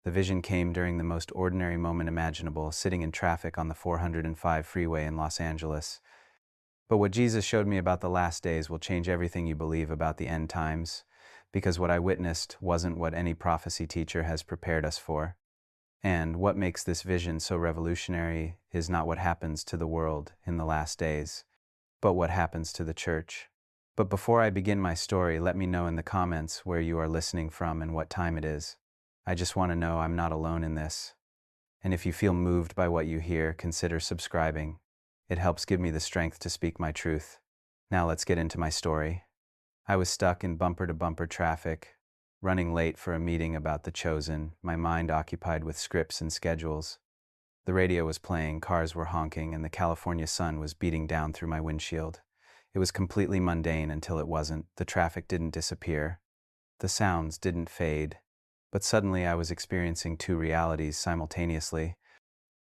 The vision came during the most ordinary moment imaginable, sitting in traffic on the 405 freeway in Los Angeles. But what Jesus showed me about the last days will change everything you believe about the end times, because what I witnessed wasn't what any prophecy teacher has prepared us for. And what makes this vision so revolutionary is not what happens to the world in the last days, but what happens to the church. But before I begin my story, let me know in the comments where you are listening from and what time it is. I just want to know I'm not alone in this. And if you feel moved by what you hear, consider subscribing. It helps give me the strength to speak my truth. Now let's get into my story. I was stuck in bumper-to-bumper traffic, running late for a meeting about The Chosen, my mind occupied with scripts and schedules. The radio was playing, cars were honking, and the California sun was beating down through my windshield. It was completely mundane until it wasn't. The traffic didn't disappear. The sounds didn't fade. But suddenly I was experiencing two realities simultaneously.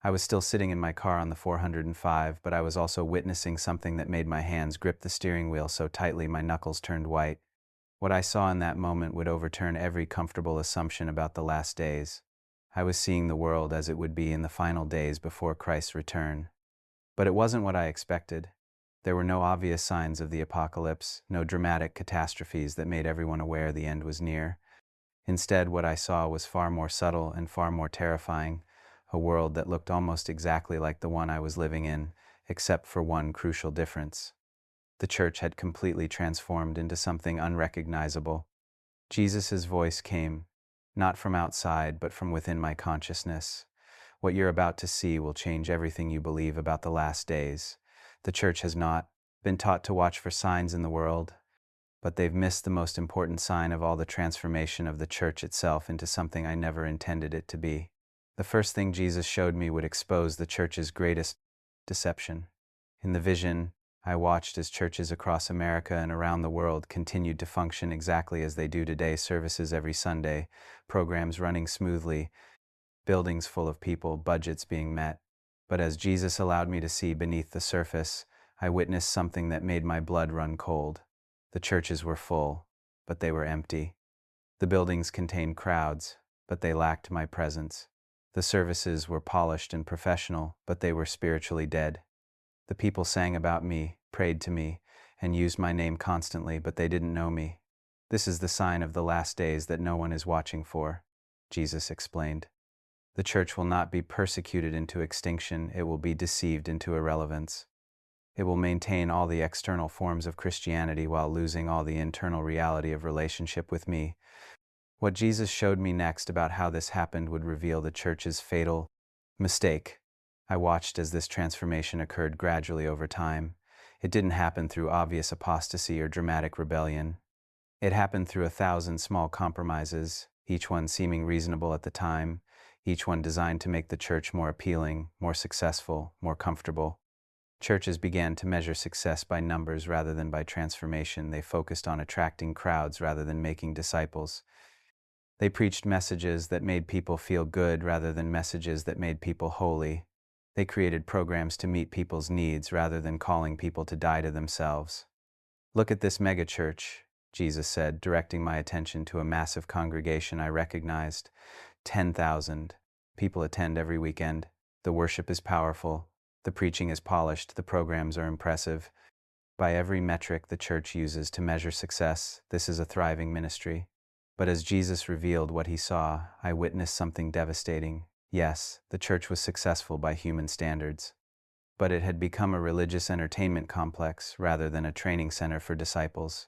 I was still sitting in my car on the 405, but I was also witnessing something that made my hands grip the steering wheel so tightly my knuckles turned white. What I saw in that moment would overturn every comfortable assumption about the last days. I was seeing the world as it would be in the final days before Christ's return. But it wasn't what I expected. There were no obvious signs of the apocalypse, no dramatic catastrophes that made everyone aware the end was near. Instead, what I saw was far more subtle and far more terrifying, a world that looked almost exactly like the one I was living in, except for one crucial difference. The church had completely transformed into something unrecognizable. Jesus' voice came, not from outside, but from within my consciousness. What you're about to see will change everything you believe about the last days. The church has not been taught to watch for signs in the world, but they've missed the most important sign of all, the transformation of the church itself into something I never intended it to be. The first thing Jesus showed me would expose the church's greatest deception. In the vision, I watched as churches across America and around the world continued to function exactly as they do today, services every Sunday, programs running smoothly, buildings full of people, budgets being met. But as Jesus allowed me to see beneath the surface, I witnessed something that made my blood run cold. The churches were full, but they were empty. The buildings contained crowds, but they lacked my presence. The services were polished and professional, but they were spiritually dead. The people sang about me, prayed to me, and used my name constantly, but they didn't know me. This is the sign of the last days that no one is watching for, Jesus explained. The church will not be persecuted into extinction, it will be deceived into irrelevance. It will maintain all the external forms of Christianity while losing all the internal reality of relationship with me. What Jesus showed me next about how this happened would reveal the church's fatal mistake. I watched as this transformation occurred gradually over time. It didn't happen through obvious apostasy or dramatic rebellion. It happened through 1,000 small compromises, each one seeming reasonable at the time, each one designed to make the church more appealing, more successful, more comfortable. Churches began to measure success by numbers rather than by transformation. They focused on attracting crowds rather than making disciples. They preached messages that made people feel good rather than messages that made people holy. They created programs to meet people's needs rather than calling people to die to themselves. Look at this megachurch, Jesus said, directing my attention to a massive congregation I recognized. 10,000 people attend every weekend. The worship is powerful. The preaching is polished, the programs are impressive. By every metric the church uses to measure success, this is a thriving ministry. But as Jesus revealed what he saw, I witnessed something devastating. Yes, the church was successful by human standards, but it had become a religious entertainment complex rather than a training center for disciples.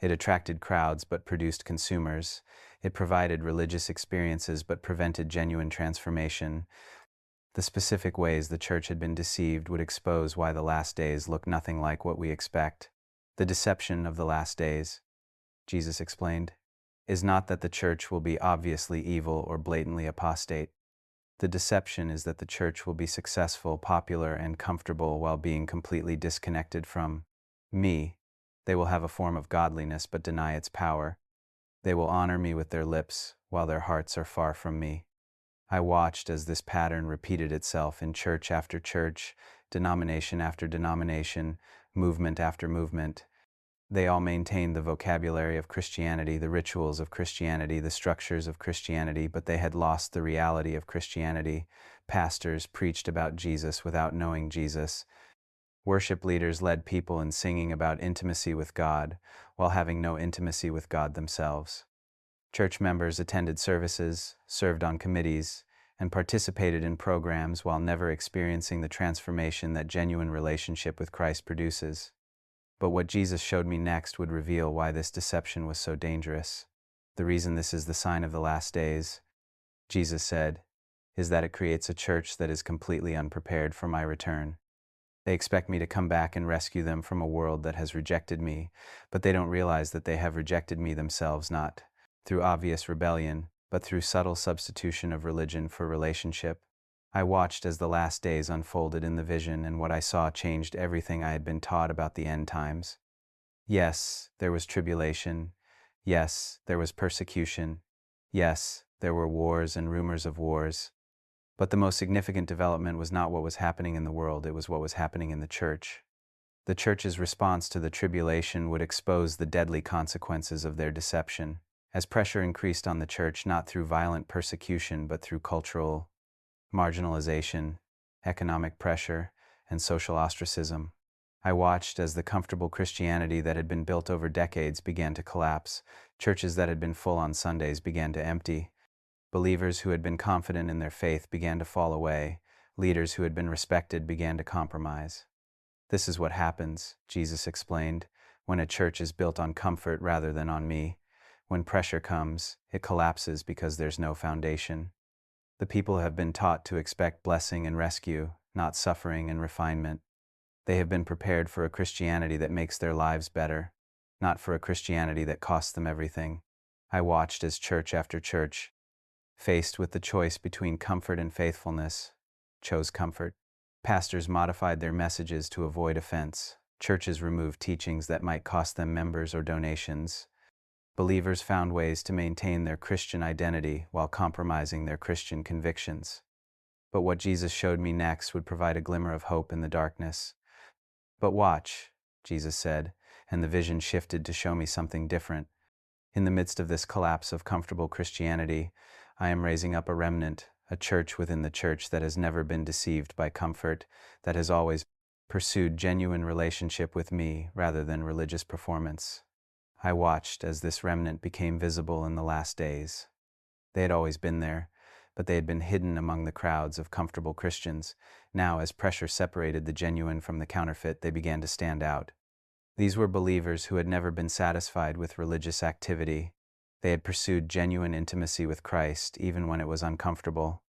It attracted crowds but produced consumers. It provided religious experiences but prevented genuine transformation. The specific ways the church had been deceived would expose why the last days look nothing like what we expect. The deception of the last days, Jesus explained, is not that the church will be obviously evil or blatantly apostate. The deception is that the church will be successful, popular, and comfortable while being completely disconnected from me. They will have a form of godliness but deny its power. They will honor me with their lips while their hearts are far from me. I watched as this pattern repeated itself in church after church, denomination after denomination, movement after movement. They all maintained the vocabulary of Christianity, the rituals of Christianity, the structures of Christianity, but they had lost the reality of Christianity. Pastors preached about Jesus without knowing Jesus. Worship leaders led people in singing about intimacy with God while having no intimacy with God themselves. Church members attended services, served on committees, and participated in programs while never experiencing the transformation that genuine relationship with Christ produces. But what Jesus showed me next would reveal why this deception was so dangerous. The reason this is the sign of the last days, Jesus said, is that it creates a church that is completely unprepared for my return. They expect me to come back and rescue them from a world that has rejected me, but they don't realize that they have rejected me themselves, not through obvious rebellion, but through subtle substitution of religion for relationship. I watched as the last days unfolded in the vision, and what I saw changed everything I had been taught about the end times. Yes, there was tribulation. Yes, there was persecution. Yes, there were wars and rumors of wars. But the most significant development was not what was happening in the world, it was what was happening in the church. The church's response to the tribulation would expose the deadly consequences of their deception, as pressure increased on the church not through violent persecution but through cultural marginalization, economic pressure, and social ostracism. I watched as the comfortable Christianity that had been built over decades began to collapse. Churches that had been full on Sundays began to empty. Believers who had been confident in their faith began to fall away. Leaders who had been respected began to compromise. This is what happens, Jesus explained, when a church is built on comfort rather than on me. When pressure comes, it collapses because there's no foundation. The people have been taught to expect blessing and rescue, not suffering and refinement. They have been prepared for a Christianity that makes their lives better, not for a Christianity that costs them everything. I watched as church after church, faced with the choice between comfort and faithfulness, chose comfort. Pastors modified their messages to avoid offense. Churches removed teachings that might cost them members or donations. Believers found ways to maintain their Christian identity while compromising their Christian convictions. But what Jesus showed me next would provide a glimmer of hope in the darkness. But watch, Jesus said, and the vision shifted to show me something different. In the midst of this collapse of comfortable Christianity, I am raising up a remnant, a church within the church that has never been deceived by comfort, that has always pursued genuine relationship with me rather than religious performance. I watched as this remnant became visible in the last days. They had always been there, but they had been hidden among the crowds of comfortable Christians. Now, as pressure separated the genuine from the counterfeit, they began to stand out. These were believers who had never been satisfied with religious activity. They had pursued genuine intimacy with Christ, even when it was uncomfortable.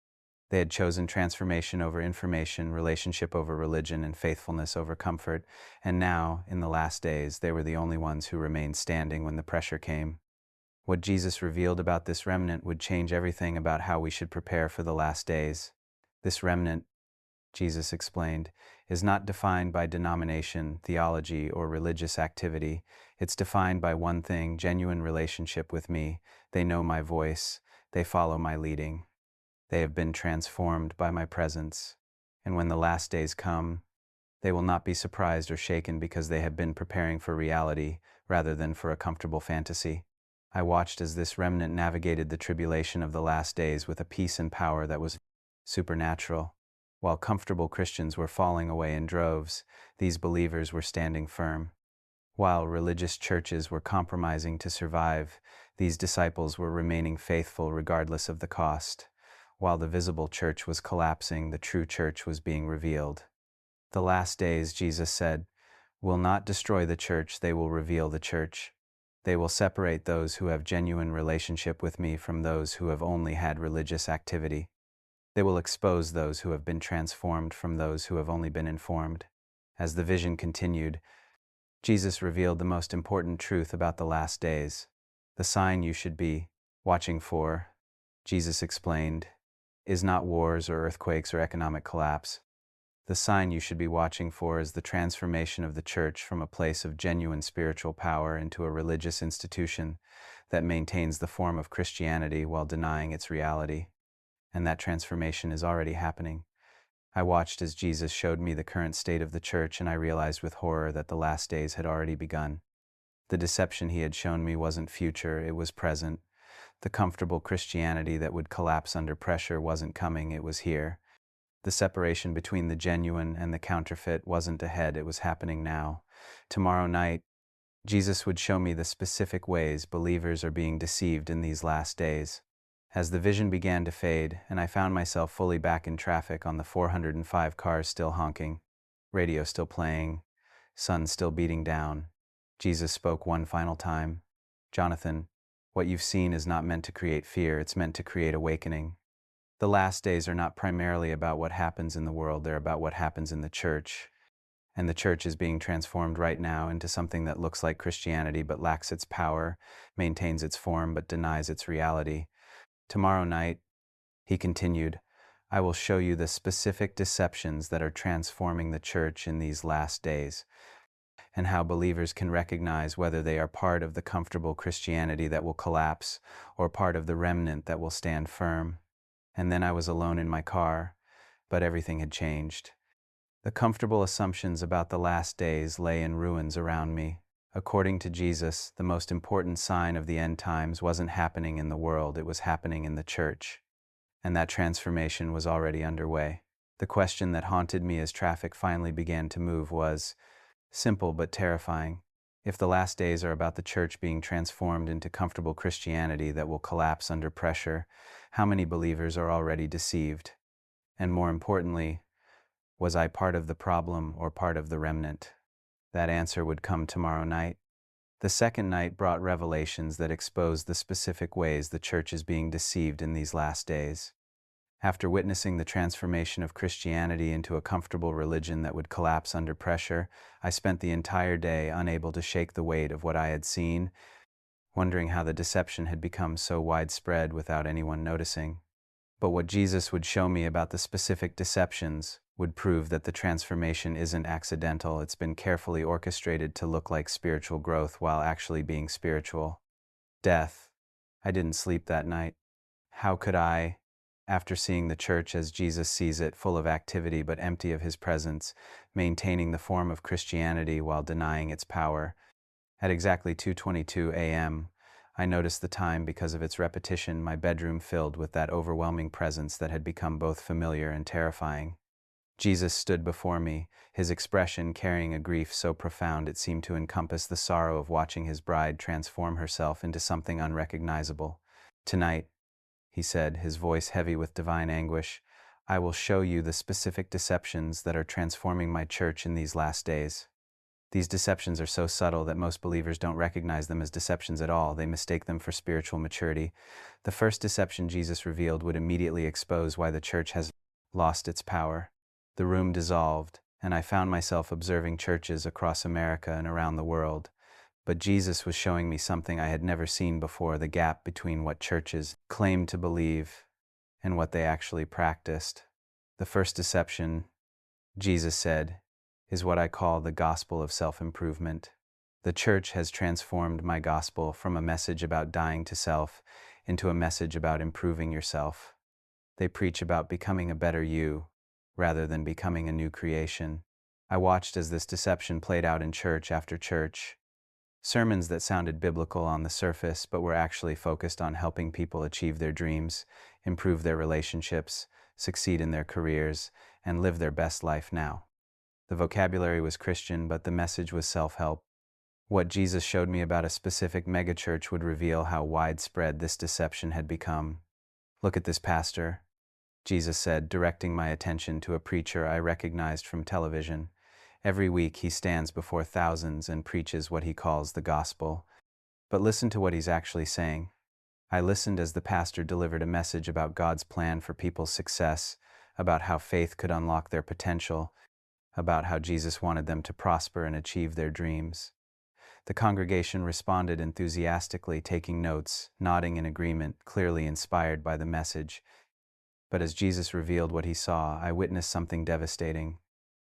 They had chosen transformation over information, relationship over religion, and faithfulness over comfort. And now, in the last days, they were the only ones who remained standing when the pressure came. What Jesus revealed about this remnant would change everything about how we should prepare for the last days. This remnant, Jesus explained, is not defined by denomination, theology, or religious activity. It's defined by one thing: genuine relationship with me. They know my voice. They follow my leading. They have been transformed by my presence. And when the last days come, they will not be surprised or shaken because they have been preparing for reality rather than for a comfortable fantasy. I watched as this remnant navigated the tribulation of the last days with a peace and power that was supernatural. While comfortable Christians were falling away in droves, these believers were standing firm. While religious churches were compromising to survive, these disciples were remaining faithful regardless of the cost. While the visible church was collapsing, the true church was being revealed. The last days, Jesus said, will not destroy the church, they will reveal the church. They will separate those who have genuine relationship with me from those who have only had religious activity. They will expose those who have been transformed from those who have only been informed. As the vision continued, Jesus revealed the most important truth about the last days. The sign you should be watching for, Jesus explained, is not wars or earthquakes or economic collapse. The sign you should be watching for is the transformation of the church from a place of genuine spiritual power into a religious institution that maintains the form of Christianity while denying its reality. And that transformation is already happening. I watched as Jesus showed me the current state of the church, and I realized with horror that the last days had already begun. The deception he had shown me wasn't future, it was present. The comfortable Christianity that would collapse under pressure wasn't coming, it was here. The separation between the genuine and the counterfeit wasn't ahead, it was happening now. Tomorrow night, Jesus would show me the specific ways believers are being deceived in these last days. As the vision began to fade, and I found myself fully back in traffic on the 405 cars still honking, radio still playing, sun still beating down, Jesus spoke one final time. Jonathan, what you've seen is not meant to create fear, it's meant to create awakening. The last days are not primarily about what happens in the world, they're about what happens in the church. And the church is being transformed right now into something that looks like Christianity but lacks its power, maintains its form but denies its reality. Tomorrow night, he continued, I will show you the specific deceptions that are transforming the church in these last days, and how believers can recognize whether they are part of the comfortable Christianity that will collapse or part of the remnant that will stand firm. And then I was alone in my car, but everything had changed. The comfortable assumptions about the last days lay in ruins around me. According to Jesus, the most important sign of the end times wasn't happening in the world, it was happening in the church. And that transformation was already underway. The question that haunted me as traffic finally began to move was simple but terrifying. If the last days are about the church being transformed into comfortable Christianity that will collapse under pressure, how many believers are already deceived? And more importantly, was I part of the problem or part of the remnant? That answer would come tomorrow night. The second night brought revelations that exposed the specific ways the church is being deceived in these last days. After witnessing the transformation of Christianity into a comfortable religion that would collapse under pressure, I spent the entire day unable to shake the weight of what I had seen, wondering how the deception had become so widespread without anyone noticing. But what Jesus would show me about the specific deceptions would prove that the transformation isn't accidental, it's been carefully orchestrated to look like spiritual growth while actually being spiritual. Death. I didn't sleep that night. How could I, after seeing the church as Jesus sees it, full of activity but empty of his presence, maintaining the form of Christianity while denying its power? At exactly 2:22 a.m., I noticed the time because of its repetition, my bedroom filled with that overwhelming presence that had become both familiar and terrifying. Jesus stood before me, his expression carrying a grief so profound it seemed to encompass the sorrow of watching his bride transform herself into something unrecognizable. Tonight, he said, his voice heavy with divine anguish, I will show you the specific deceptions that are transforming my church in these last days. These deceptions are so subtle that most believers don't recognize them as deceptions at all. They mistake them for spiritual maturity. The first deception Jesus revealed would immediately expose why the church has lost its power. The room dissolved, and I found myself observing churches across America and around the world. But Jesus was showing me something I had never seen before, the gap between what churches claimed to believe and what they actually practiced. The first deception, Jesus said, is what I call the gospel of self-improvement. The church has transformed my gospel from a message about dying to self into a message about improving yourself. They preach about becoming a better you, rather than becoming a new creation. I watched as this deception played out in church after church. Sermons that sounded biblical on the surface but were actually focused on helping people achieve their dreams, improve their relationships, succeed in their careers, and live their best life now. The vocabulary was Christian, but the message was self-help. What Jesus showed me about a specific megachurch would reveal how widespread this deception had become. Look at this pastor, Jesus said, directing my attention to a preacher I recognized from television. Every week he stands before thousands and preaches what he calls the gospel. But listen to what he's actually saying. I listened as the pastor delivered a message about God's plan for people's success, about how faith could unlock their potential, about how Jesus wanted them to prosper and achieve their dreams. The congregation responded enthusiastically, taking notes, nodding in agreement, clearly inspired by the message. But as Jesus revealed what he saw, I witnessed something devastating.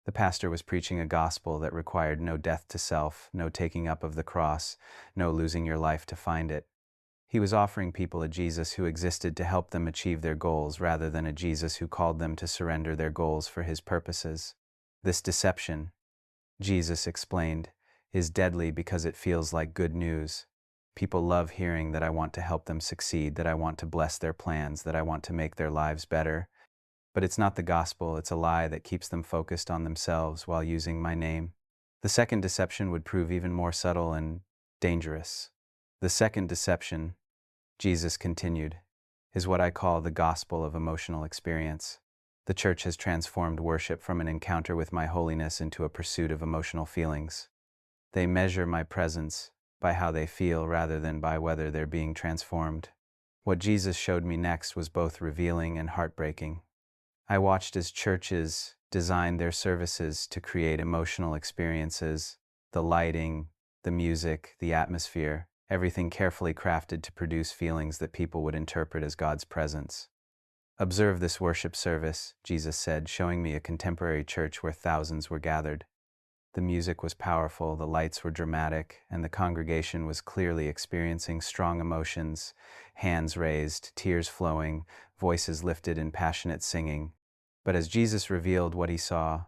The pastor was preaching a gospel that required no death to self, no taking up of the cross, no losing your life to find it. He was offering people a Jesus who existed to help them achieve their goals rather than a Jesus who called them to surrender their goals for his purposes. This deception, Jesus explained, is deadly because it feels like good news. People love hearing that I want to help them succeed, that I want to bless their plans, that I want to make their lives better. But it's not the gospel, it's a lie that keeps them focused on themselves while using my name. The second deception would prove even more subtle and dangerous. The second deception, Jesus continued, is what I call the gospel of emotional experience. The church has transformed worship from an encounter with my holiness into a pursuit of emotional feelings. They measure my presence by how they feel rather than by whether they're being transformed. What Jesus showed me next was both revealing and heartbreaking. I watched as churches designed their services to create emotional experiences, the lighting, the music, the atmosphere, everything carefully crafted to produce feelings that people would interpret as God's presence. Observe this worship service, Jesus said, showing me a contemporary church where thousands were gathered. The music was powerful, the lights were dramatic, and the congregation was clearly experiencing strong emotions, hands raised, tears flowing, voices lifted in passionate singing. But as Jesus revealed what he saw,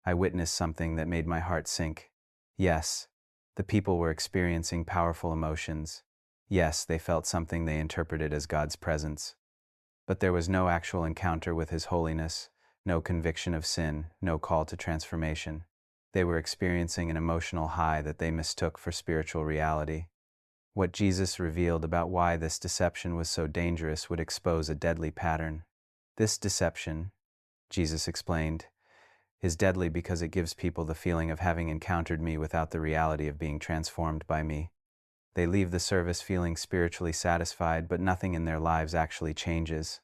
I witnessed something that made my heart sink. Yes, the people were experiencing powerful emotions. Yes, they felt something they interpreted as God's presence. But there was no actual encounter with His holiness, no conviction of sin, no call to transformation. They were experiencing an emotional high that they mistook for spiritual reality. What Jesus revealed about why this deception was so dangerous would expose a deadly pattern. This deception, Jesus explained, is deadly because it gives people the feeling of having encountered me without the reality of being transformed by me. They leave the service feeling spiritually satisfied, but nothing in their lives actually changes.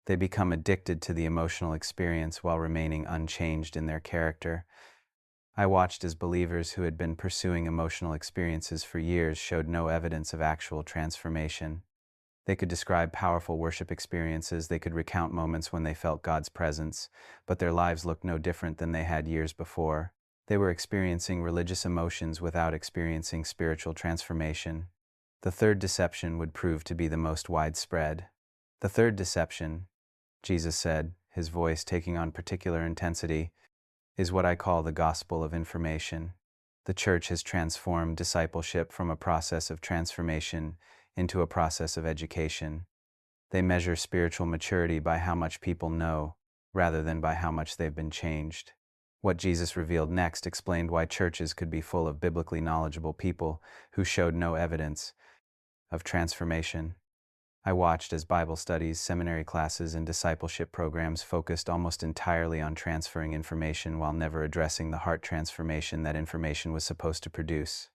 They become addicted to the emotional experience while remaining unchanged in their character. I watched as believers who had been pursuing emotional experiences for years showed no evidence of actual transformation. They could describe powerful worship experiences, they could recount moments when they felt God's presence, but their lives looked no different than they had years before. They were experiencing religious emotions without experiencing spiritual transformation. The third deception would prove to be the most widespread. The third deception, Jesus said, his voice taking on particular intensity, is what I call the gospel of information. The church has transformed discipleship from a process of transformation into a process of education. They measure spiritual maturity by how much people know, rather than by how much they've been changed. What Jesus revealed next explained why churches could be full of biblically knowledgeable people who showed no evidence of transformation. I watched as Bible studies, seminary classes, and discipleship programs focused almost entirely on transferring information while never addressing the heart transformation that information was supposed to produce.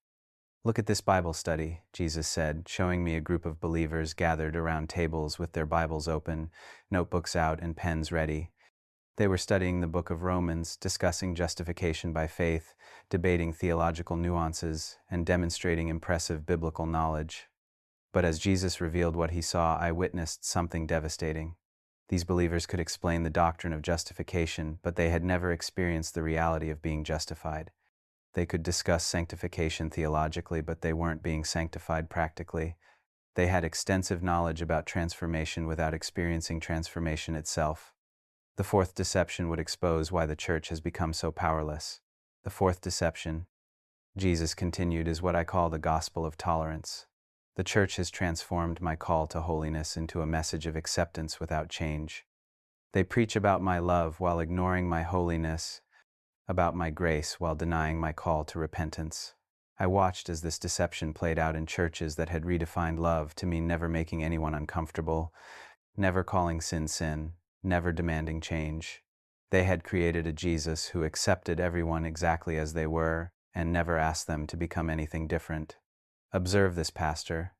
Look at this Bible study, Jesus said, showing me a group of believers gathered around tables with their Bibles open, notebooks out, and pens ready. They were studying the book of Romans, discussing justification by faith, debating theological nuances, and demonstrating impressive biblical knowledge. But as Jesus revealed what he saw, I witnessed something devastating. These believers could explain the doctrine of justification, but they had never experienced the reality of being justified. They could discuss sanctification theologically, but they weren't being sanctified practically. They had extensive knowledge about transformation without experiencing transformation itself. The fourth deception would expose why the church has become so powerless. The fourth deception, Jesus continued, is what I call the gospel of tolerance. The church has transformed my call to holiness into a message of acceptance without change. They preach about my love while ignoring my holiness, about my grace while denying my call to repentance. I watched as this deception played out in churches that had redefined love to mean never making anyone uncomfortable, never calling sin sin, never demanding change. They had created a Jesus who accepted everyone exactly as they were and never asked them to become anything different. Observe this, pastor,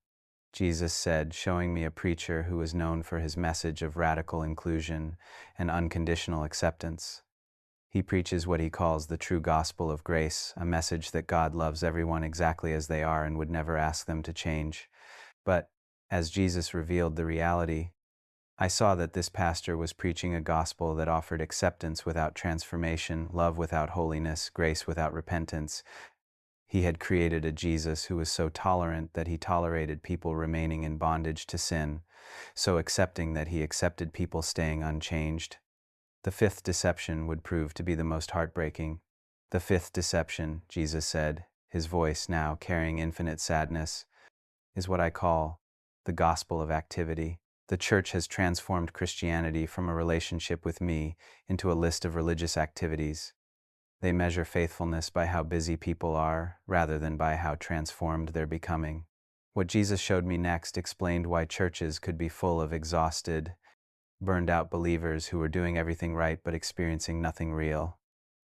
Jesus said, showing me a preacher who was known for his message of radical inclusion and unconditional acceptance. He preaches what he calls the true gospel of grace, a message that God loves everyone exactly as they are and would never ask them to change. But, as Jesus revealed the reality, I saw that this pastor was preaching a gospel that offered acceptance without transformation, love without holiness, grace without repentance. He had created a Jesus who was so tolerant that he tolerated people remaining in bondage to sin, so accepting that he accepted people staying unchanged. The fifth deception would prove to be the most heartbreaking. The fifth deception, Jesus said, his voice now carrying infinite sadness, is what I call the gospel of activity. The church has transformed Christianity from a relationship with me into a list of religious activities. They measure faithfulness by how busy people are, rather than by how transformed they're becoming. What Jesus showed me next explained why churches could be full of exhausted, burned out believers who were doing everything right but experiencing nothing real.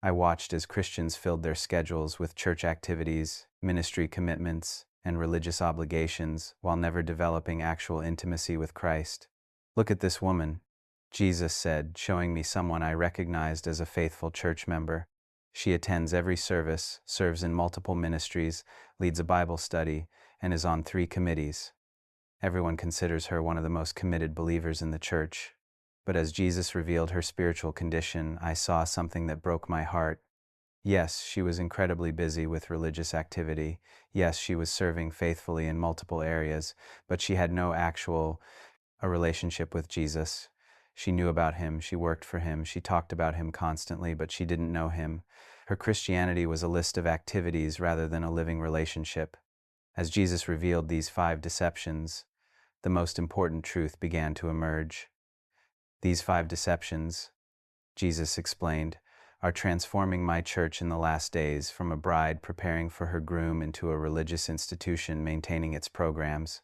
I watched as Christians filled their schedules with church activities, ministry commitments, and religious obligations while never developing actual intimacy with Christ. "Look at this woman," Jesus said, showing me someone I recognized as a faithful church member. "She attends every service, serves in multiple ministries, leads a Bible study, and is on 3 committees. Everyone considers her one of the most committed believers in the church. But as Jesus revealed her spiritual condition, I saw something that broke my heart. Yes, she was incredibly busy with religious activity. Yes, she was serving faithfully in multiple areas, but she had no actual a relationship with Jesus. She knew about him, she worked for him, she talked about him constantly, but she didn't know him. Her Christianity was a list of activities rather than a living relationship. As Jesus revealed these 5 deceptions, the most important truth began to emerge. These 5 deceptions, Jesus explained, are transforming my church in the last days from a bride preparing for her groom into a religious institution maintaining its programs.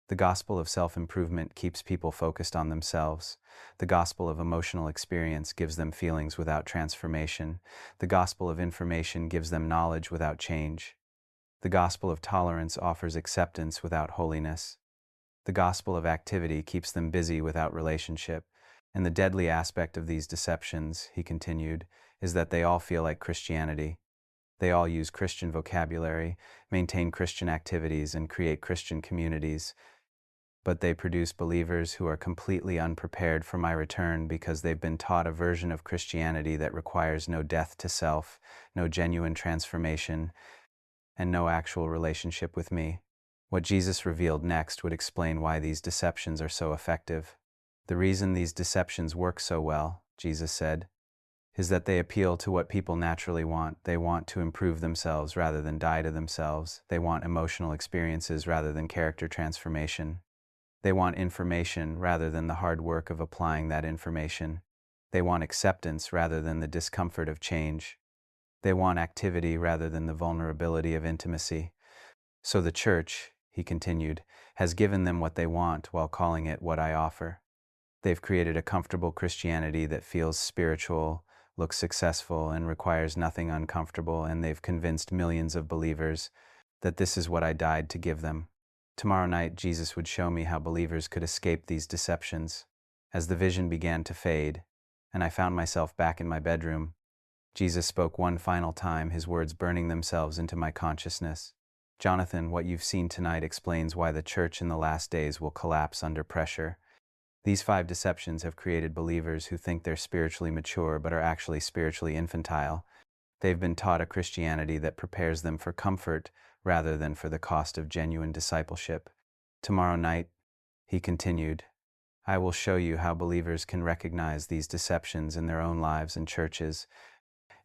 The gospel of self-improvement keeps people focused on themselves. The gospel of emotional experience gives them feelings without transformation. The gospel of information gives them knowledge without change. The gospel of tolerance offers acceptance without holiness. The gospel of activity keeps them busy without relationship. And the deadly aspect of these deceptions, he continued, is that they all feel like Christianity. They all use Christian vocabulary, maintain Christian activities, and create Christian communities. But they produce believers who are completely unprepared for my return because they've been taught a version of Christianity that requires no death to self, no genuine transformation, and no actual relationship with me. What Jesus revealed next would explain why these deceptions are so effective. The reason these deceptions work so well, Jesus said, is that they appeal to what people naturally want. They want to improve themselves rather than die to themselves. They want emotional experiences rather than character transformation. They want information rather than the hard work of applying that information. They want acceptance rather than the discomfort of change. They want activity rather than the vulnerability of intimacy. So the church, he continued, has given them what they want while calling it what I offer. They've created a comfortable Christianity that feels spiritual, looks successful, and requires nothing uncomfortable, and they've convinced millions of believers that this is what I died to give them. Tomorrow night, Jesus would show me how believers could escape these deceptions. As the vision began to fade, and I found myself back in my bedroom, Jesus spoke one final time, his words burning themselves into my consciousness. "Jonathan, what you've seen tonight explains why the church in the last days will collapse under pressure. These 5 deceptions have created believers who think they're spiritually mature but are actually spiritually infantile. They've been taught a Christianity that prepares them for comfort rather than for the cost of genuine discipleship. Tomorrow night," he continued, "I will show you how believers can recognize these deceptions in their own lives and churches,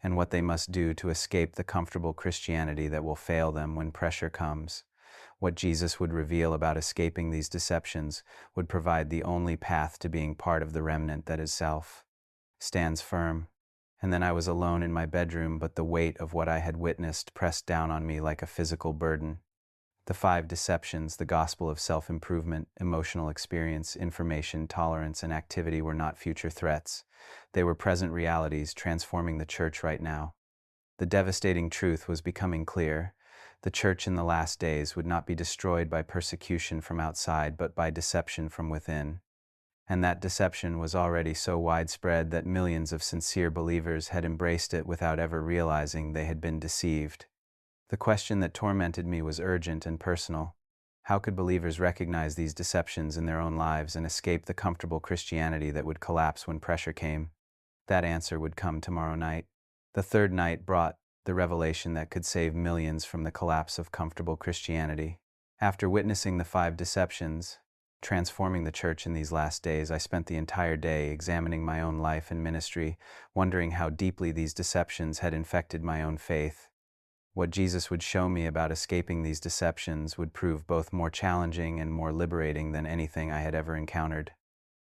and what they must do to escape the comfortable Christianity that will fail them when pressure comes. What Jesus would reveal about escaping these deceptions would provide the only path to being part of the remnant that is self stands firm. And then I was alone in my bedroom, but the weight of what I had witnessed pressed down on me like a physical burden. The 5 deceptions, the gospel of self-improvement, emotional experience, information, tolerance, and activity were not future threats. They were present realities transforming the church right now. The devastating truth was becoming clear. The church in the last days would not be destroyed by persecution from outside, but by deception from within. And that deception was already so widespread that millions of sincere believers had embraced it without ever realizing they had been deceived. The question that tormented me was urgent and personal. How could believers recognize these deceptions in their own lives and escape the comfortable Christianity that would collapse when pressure came? That answer would come tomorrow night. The third night brought the revelation that could save millions from the collapse of comfortable Christianity. After witnessing the 5 deceptions, transforming the church in these last days, I spent the entire day examining my own life and ministry, wondering how deeply these deceptions had infected my own faith. What Jesus would show me about escaping these deceptions would prove both more challenging and more liberating than anything I had ever encountered.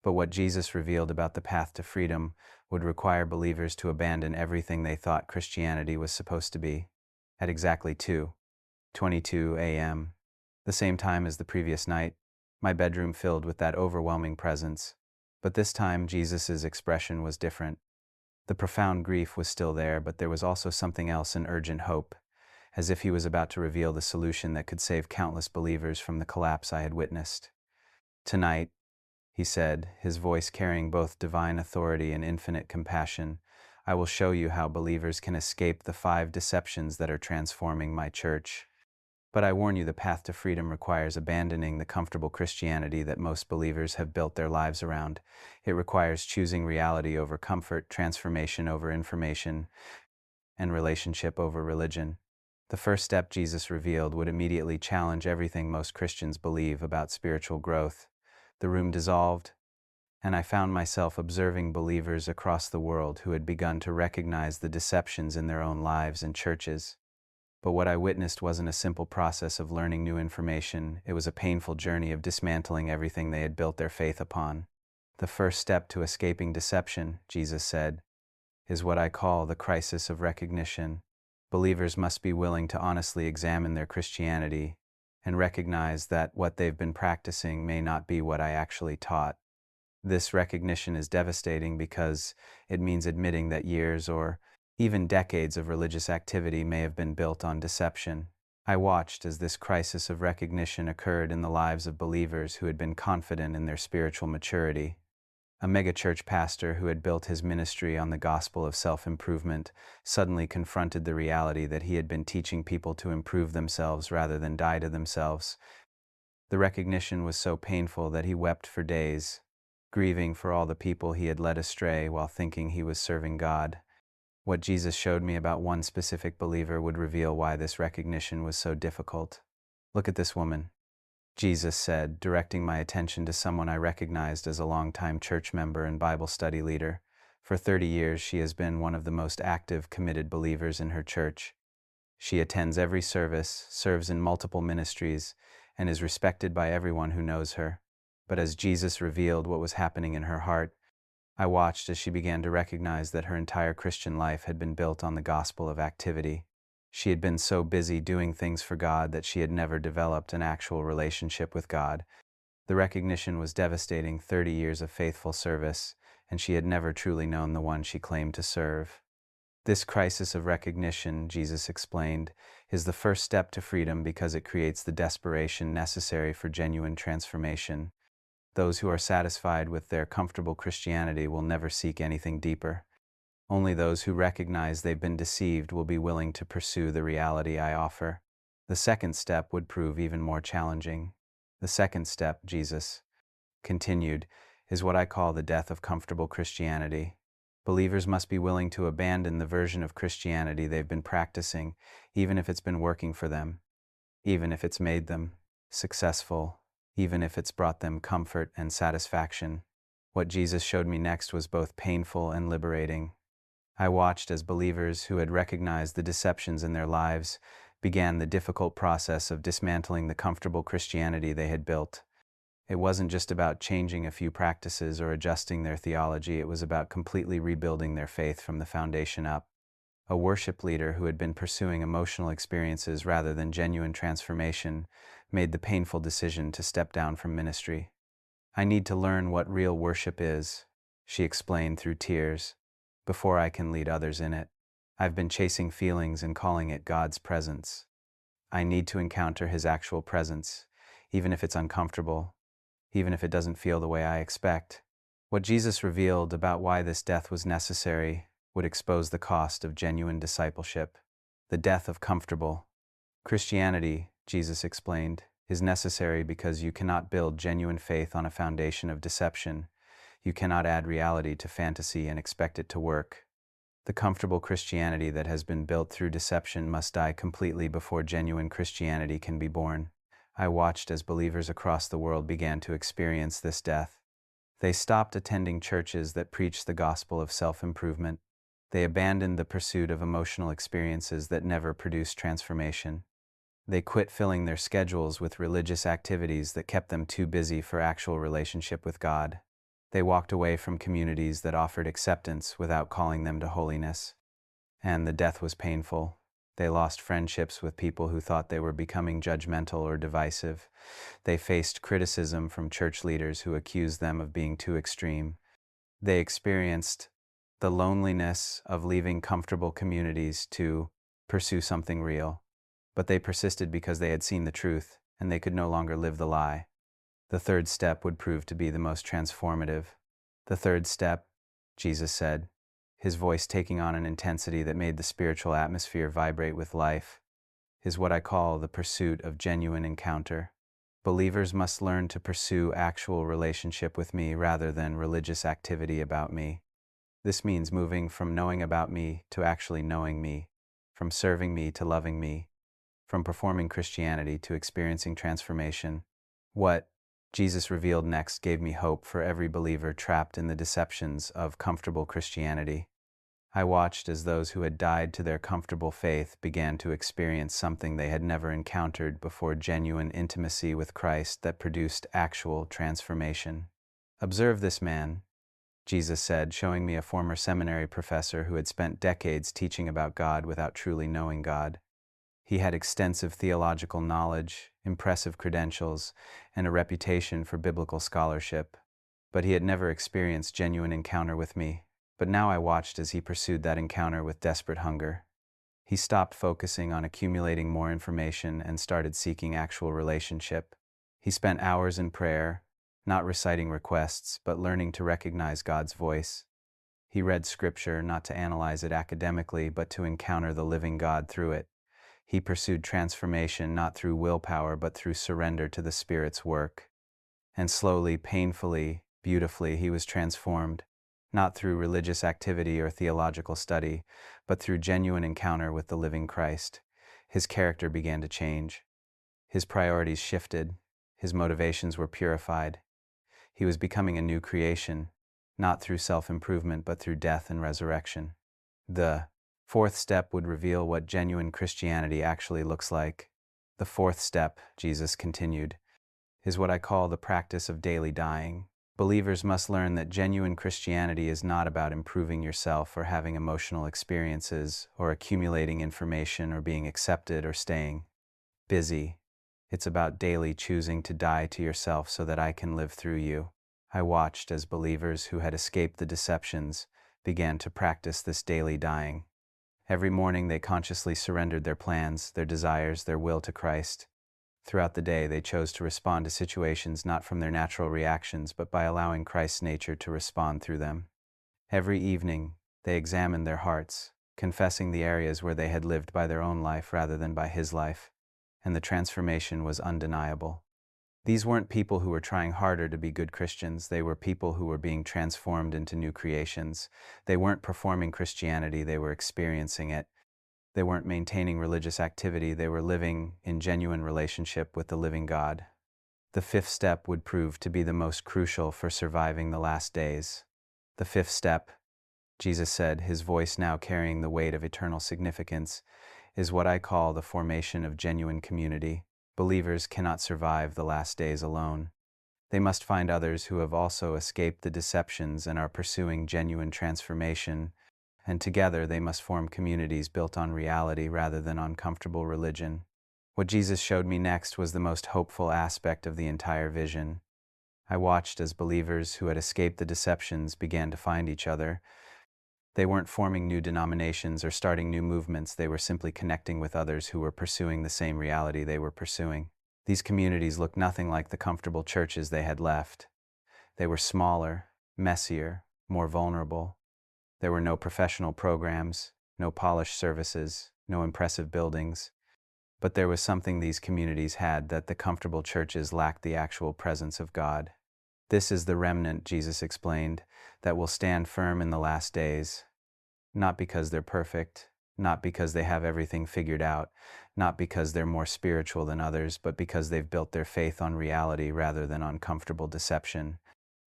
But what Jesus revealed about the path to freedom would require believers to abandon everything they thought Christianity was supposed to be. At exactly 2:22 a.m., the same time as the previous night, my bedroom filled with that overwhelming presence. But this time, Jesus's expression was different. The profound grief was still there, but there was also something else, an urgent hope, as if he was about to reveal the solution that could save countless believers from the collapse I had witnessed. "Tonight," he said, his voice carrying both divine authority and infinite compassion, "I will show you how believers can escape the 5 deceptions that are transforming my church. But I warn you, the path to freedom requires abandoning the comfortable Christianity that most believers have built their lives around. It requires choosing reality over comfort, transformation over information, and relationship over religion." The first step Jesus revealed would immediately challenge everything most Christians believe about spiritual growth. The room dissolved, and I found myself observing believers across the world who had begun to recognize the deceptions in their own lives and churches. But what I witnessed wasn't a simple process of learning new information. It was a painful journey of dismantling everything they had built their faith upon. "The first step to escaping deception," Jesus said, "is what I call the crisis of recognition. Believers must be willing to honestly examine their Christianity and recognize that what they've been practicing may not be what I actually taught." This recognition is devastating because it means admitting that years or even decades of religious activity may have been built on deception. I watched as this crisis of recognition occurred in the lives of believers who had been confident in their spiritual maturity. A megachurch pastor who had built his ministry on the gospel of self-improvement suddenly confronted the reality that he had been teaching people to improve themselves rather than die to themselves. The recognition was so painful that he wept for days, grieving for all the people he had led astray while thinking he was serving God. What Jesus showed me about one specific believer would reveal why this recognition was so difficult. "Look at this woman," Jesus said, directing my attention to someone I recognized as a longtime church member and Bible study leader. For 30 years, she has been one of the most active, committed believers in her church. She attends every service, serves in multiple ministries, and is respected by everyone who knows her. But as Jesus revealed what was happening in her heart, I watched as she began to recognize that her entire Christian life had been built on the gospel of activity. She had been so busy doing things for God that she had never developed an actual relationship with God. The recognition was devastating: 30 years of faithful service, and she had never truly known the one she claimed to serve. "This crisis of recognition," Jesus explained, "is the first step to freedom because it creates the desperation necessary for genuine transformation. Those who are satisfied with their comfortable Christianity will never seek anything deeper. Only those who recognize they've been deceived will be willing to pursue the reality I offer." The second step would prove even more challenging. "The second step," Jesus continued, "is what I call the death of comfortable Christianity. Believers must be willing to abandon the version of Christianity they've been practicing, even if it's been working for them, even if it's made them successful, even if it's brought them comfort and satisfaction." What Jesus showed me next was both painful and liberating. I watched as believers who had recognized the deceptions in their lives began the difficult process of dismantling the comfortable Christianity they had built. It wasn't just about changing a few practices or adjusting their theology, it was about completely rebuilding their faith from the foundation up. A worship leader who had been pursuing emotional experiences rather than genuine transformation made the painful decision to step down from ministry. "I need to learn what real worship is," she explained through tears, "before I can lead others in it. I've been chasing feelings and calling it God's presence. I need to encounter His actual presence, even if it's uncomfortable, even if it doesn't feel the way I expect." What Jesus revealed about why this death was necessary would expose the cost of genuine discipleship. "The death of comfortable Christianity," Jesus explained, "is necessary because you cannot build genuine faith on a foundation of deception. You cannot add reality to fantasy and expect it to work. The comfortable Christianity that has been built through deception must die completely before genuine Christianity can be born." I watched as believers across the world began to experience this death. They stopped attending churches that preached the gospel of self-improvement. They abandoned the pursuit of emotional experiences that never produced transformation. They quit filling their schedules with religious activities that kept them too busy for actual relationship with God. They walked away from communities that offered acceptance without calling them to holiness. And the death was painful. They lost friendships with people who thought they were becoming judgmental or divisive. They faced criticism from church leaders who accused them of being too extreme. They experienced the loneliness of leaving comfortable communities to pursue something real. But they persisted because they had seen the truth, and they could no longer live the lie. The third step would prove to be the most transformative. The third step, Jesus said, his voice taking on an intensity that made the spiritual atmosphere vibrate with life, is what I call the pursuit of genuine encounter. Believers must learn to pursue actual relationship with me rather than religious activity about me. This means moving from knowing about me to actually knowing me, from serving me to loving me, from performing Christianity to experiencing transformation. What Jesus revealed next gave me hope for every believer trapped in the deceptions of comfortable Christianity. I watched as those who had died to their comfortable faith began to experience something they had never encountered before: genuine intimacy with Christ that produced actual transformation. "Observe this man," Jesus said, showing me a former seminary professor who had spent decades teaching about God without truly knowing God. He had extensive theological knowledge, impressive credentials, and a reputation for biblical scholarship, but he had never experienced genuine encounter with me. But now I watched as he pursued that encounter with desperate hunger. He stopped focusing on accumulating more information and started seeking actual relationship. He spent hours in prayer, not reciting requests, but learning to recognize God's voice. He read Scripture not to analyze it academically, but to encounter the living God through it. He pursued transformation not through willpower, but through surrender to the Spirit's work. And slowly, painfully, beautifully, he was transformed, not through religious activity or theological study, but through genuine encounter with the living Christ. His character began to change. His priorities shifted. His motivations were purified. He was becoming a new creation, not through self-improvement, but through death and resurrection. The fourth step would reveal what genuine Christianity actually looks like. The fourth step, Jesus continued, is what I call the practice of daily dying. Believers must learn that genuine Christianity is not about improving yourself or having emotional experiences or accumulating information or being accepted or staying busy. It's about daily choosing to die to yourself so that I can live through you. I watched as believers who had escaped the deceptions began to practice this daily dying. Every morning they consciously surrendered their plans, their desires, their will to Christ. Throughout the day they chose to respond to situations not from their natural reactions, but by allowing Christ's nature to respond through them. Every evening they examined their hearts, confessing the areas where they had lived by their own life rather than by His life, and the transformation was undeniable. These weren't people who were trying harder to be good Christians. They were people who were being transformed into new creations. They weren't performing Christianity, they were experiencing it. They weren't maintaining religious activity, they were living in genuine relationship with the living God. The fifth step would prove to be the most crucial for surviving the last days. The fifth step, Jesus said, his voice now carrying the weight of eternal significance, is what I call the formation of genuine community. Believers cannot survive the last days alone. They must find others who have also escaped the deceptions and are pursuing genuine transformation, and together they must form communities built on reality rather than on comfortable religion. What Jesus showed me next was the most hopeful aspect of the entire vision. I watched as believers who had escaped the deceptions began to find each other. They weren't forming new denominations or starting new movements, they were simply connecting with others who were pursuing the same reality they were pursuing. These communities looked nothing like the comfortable churches they had left. They were smaller, messier, more vulnerable. There were no professional programs, no polished services, no impressive buildings. But there was something these communities had that the comfortable churches lacked: the actual presence of God. This is the remnant, Jesus explained, that will stand firm in the last days. Not because they're perfect, not because they have everything figured out, not because they're more spiritual than others, but because they've built their faith on reality rather than on comfortable deception.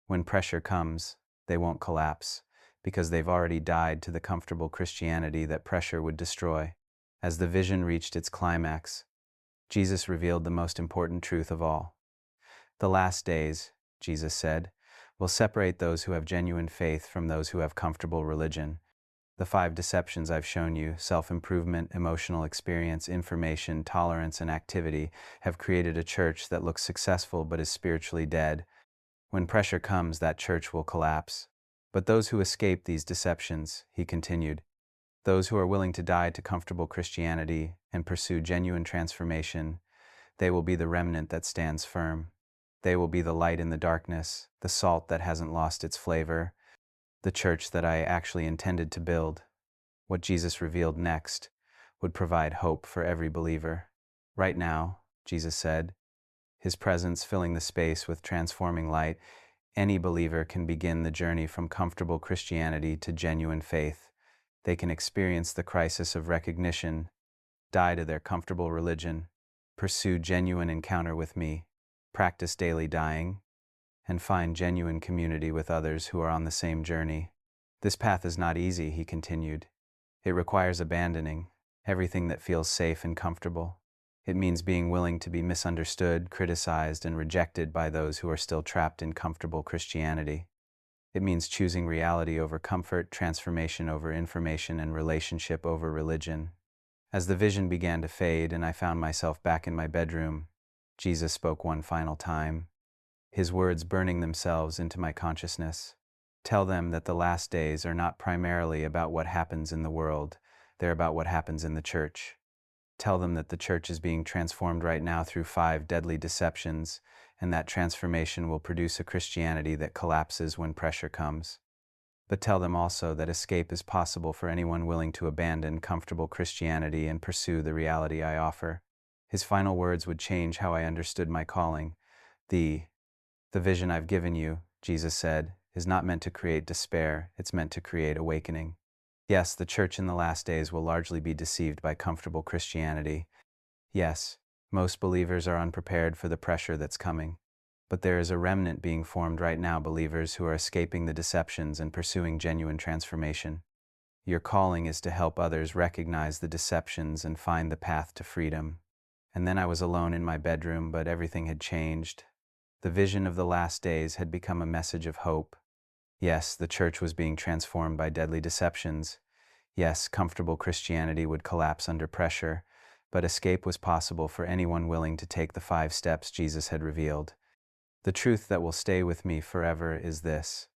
When pressure comes, they won't collapse. because they've already died to the comfortable Christianity that pressure would destroy. As the vision reached its climax, Jesus revealed the most important truth of all. The last days, Jesus said, will separate those who have genuine faith from those who have comfortable religion. The 5 deceptions I've shown you, self-improvement, emotional experience, information, tolerance, and activity, have created a church that looks successful but is spiritually dead. When pressure comes, that church will collapse. But those who escape these deceptions, he continued, those who are willing to die to comfortable Christianity and pursue genuine transformation, they will be the remnant that stands firm. They will be the light in the darkness, the salt that hasn't lost its flavor, the church that I actually intended to build. What Jesus revealed next would provide hope for every believer. Right now, Jesus said, his presence filling the space with transforming light, any believer can begin the journey from comfortable Christianity to genuine faith. They can experience the crisis of recognition, die to their comfortable religion, pursue genuine encounter with me, practice daily dying, and find genuine community with others who are on the same journey. This path is not easy, he continued. It requires abandoning everything that feels safe and comfortable. It means being willing to be misunderstood, criticized, and rejected by those who are still trapped in comfortable Christianity. It means choosing reality over comfort, transformation over information, and relationship over religion. As the vision began to fade and I found myself back in my bedroom, Jesus spoke one final time, his words burning themselves into my consciousness. Tell them that the last days are not primarily about what happens in the world, they're about what happens in the church. Tell them that the church is being transformed right now through 5 deadly deceptions, and that transformation will produce a Christianity that collapses when pressure comes. But tell them also that escape is possible for anyone willing to abandon comfortable Christianity and pursue the reality I offer. His final words would change how I understood my calling. The vision I've given you, Jesus said, is not meant to create despair, it's meant to create awakening. Yes, the church in the last days will largely be deceived by comfortable Christianity. Yes, most believers are unprepared for the pressure that's coming. But there is a remnant being formed right now, believers who are escaping the deceptions and pursuing genuine transformation. Your calling is to help others recognize the deceptions and find the path to freedom. And then I was alone in my bedroom, but everything had changed. The vision of the last days had become a message of hope. Yes, the church was being transformed by deadly deceptions. Yes, comfortable Christianity would collapse under pressure, but escape was possible for anyone willing to take the 5 steps Jesus had revealed. The truth that will stay with me forever is this: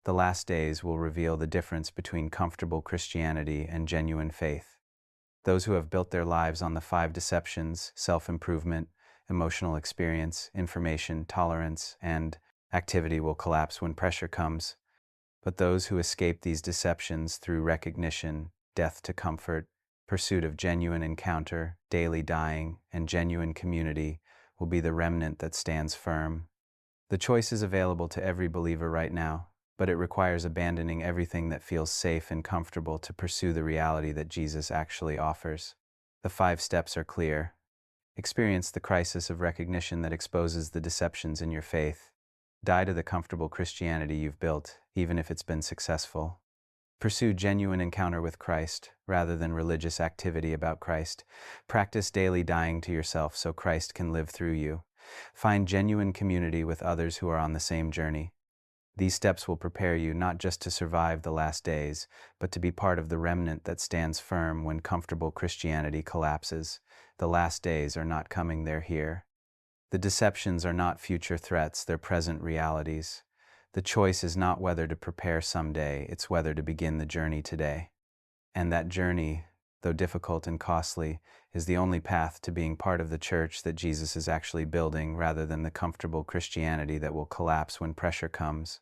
the last days will reveal the difference between comfortable Christianity and genuine faith. Those who have built their lives on the 5 deceptions, self-improvement, emotional experience, information, tolerance, and activity will collapse when pressure comes. But those who escape these deceptions through recognition, death to comfort, pursuit of genuine encounter, daily dying, and genuine community will be the remnant that stands firm. The choice is available to every believer right now, but it requires abandoning everything that feels safe and comfortable to pursue the reality that Jesus actually offers. The 5 steps are clear. Experience the crisis of recognition that exposes the deceptions in your faith. Die to the comfortable Christianity you've built, even if it's been successful. Pursue genuine encounter with Christ, rather than religious activity about Christ. Practice daily dying to yourself so Christ can live through you. Find genuine community with others who are on the same journey. These steps will prepare you not just to survive the last days, but to be part of the remnant that stands firm when comfortable Christianity collapses. The last days are not coming, they're here. The deceptions are not future threats, they're present realities. The choice is not whether to prepare someday, it's whether to begin the journey today. And that journey, though difficult and costly, is the only path to being part of the church that Jesus is actually building, rather than the comfortable Christianity that will collapse when pressure comes.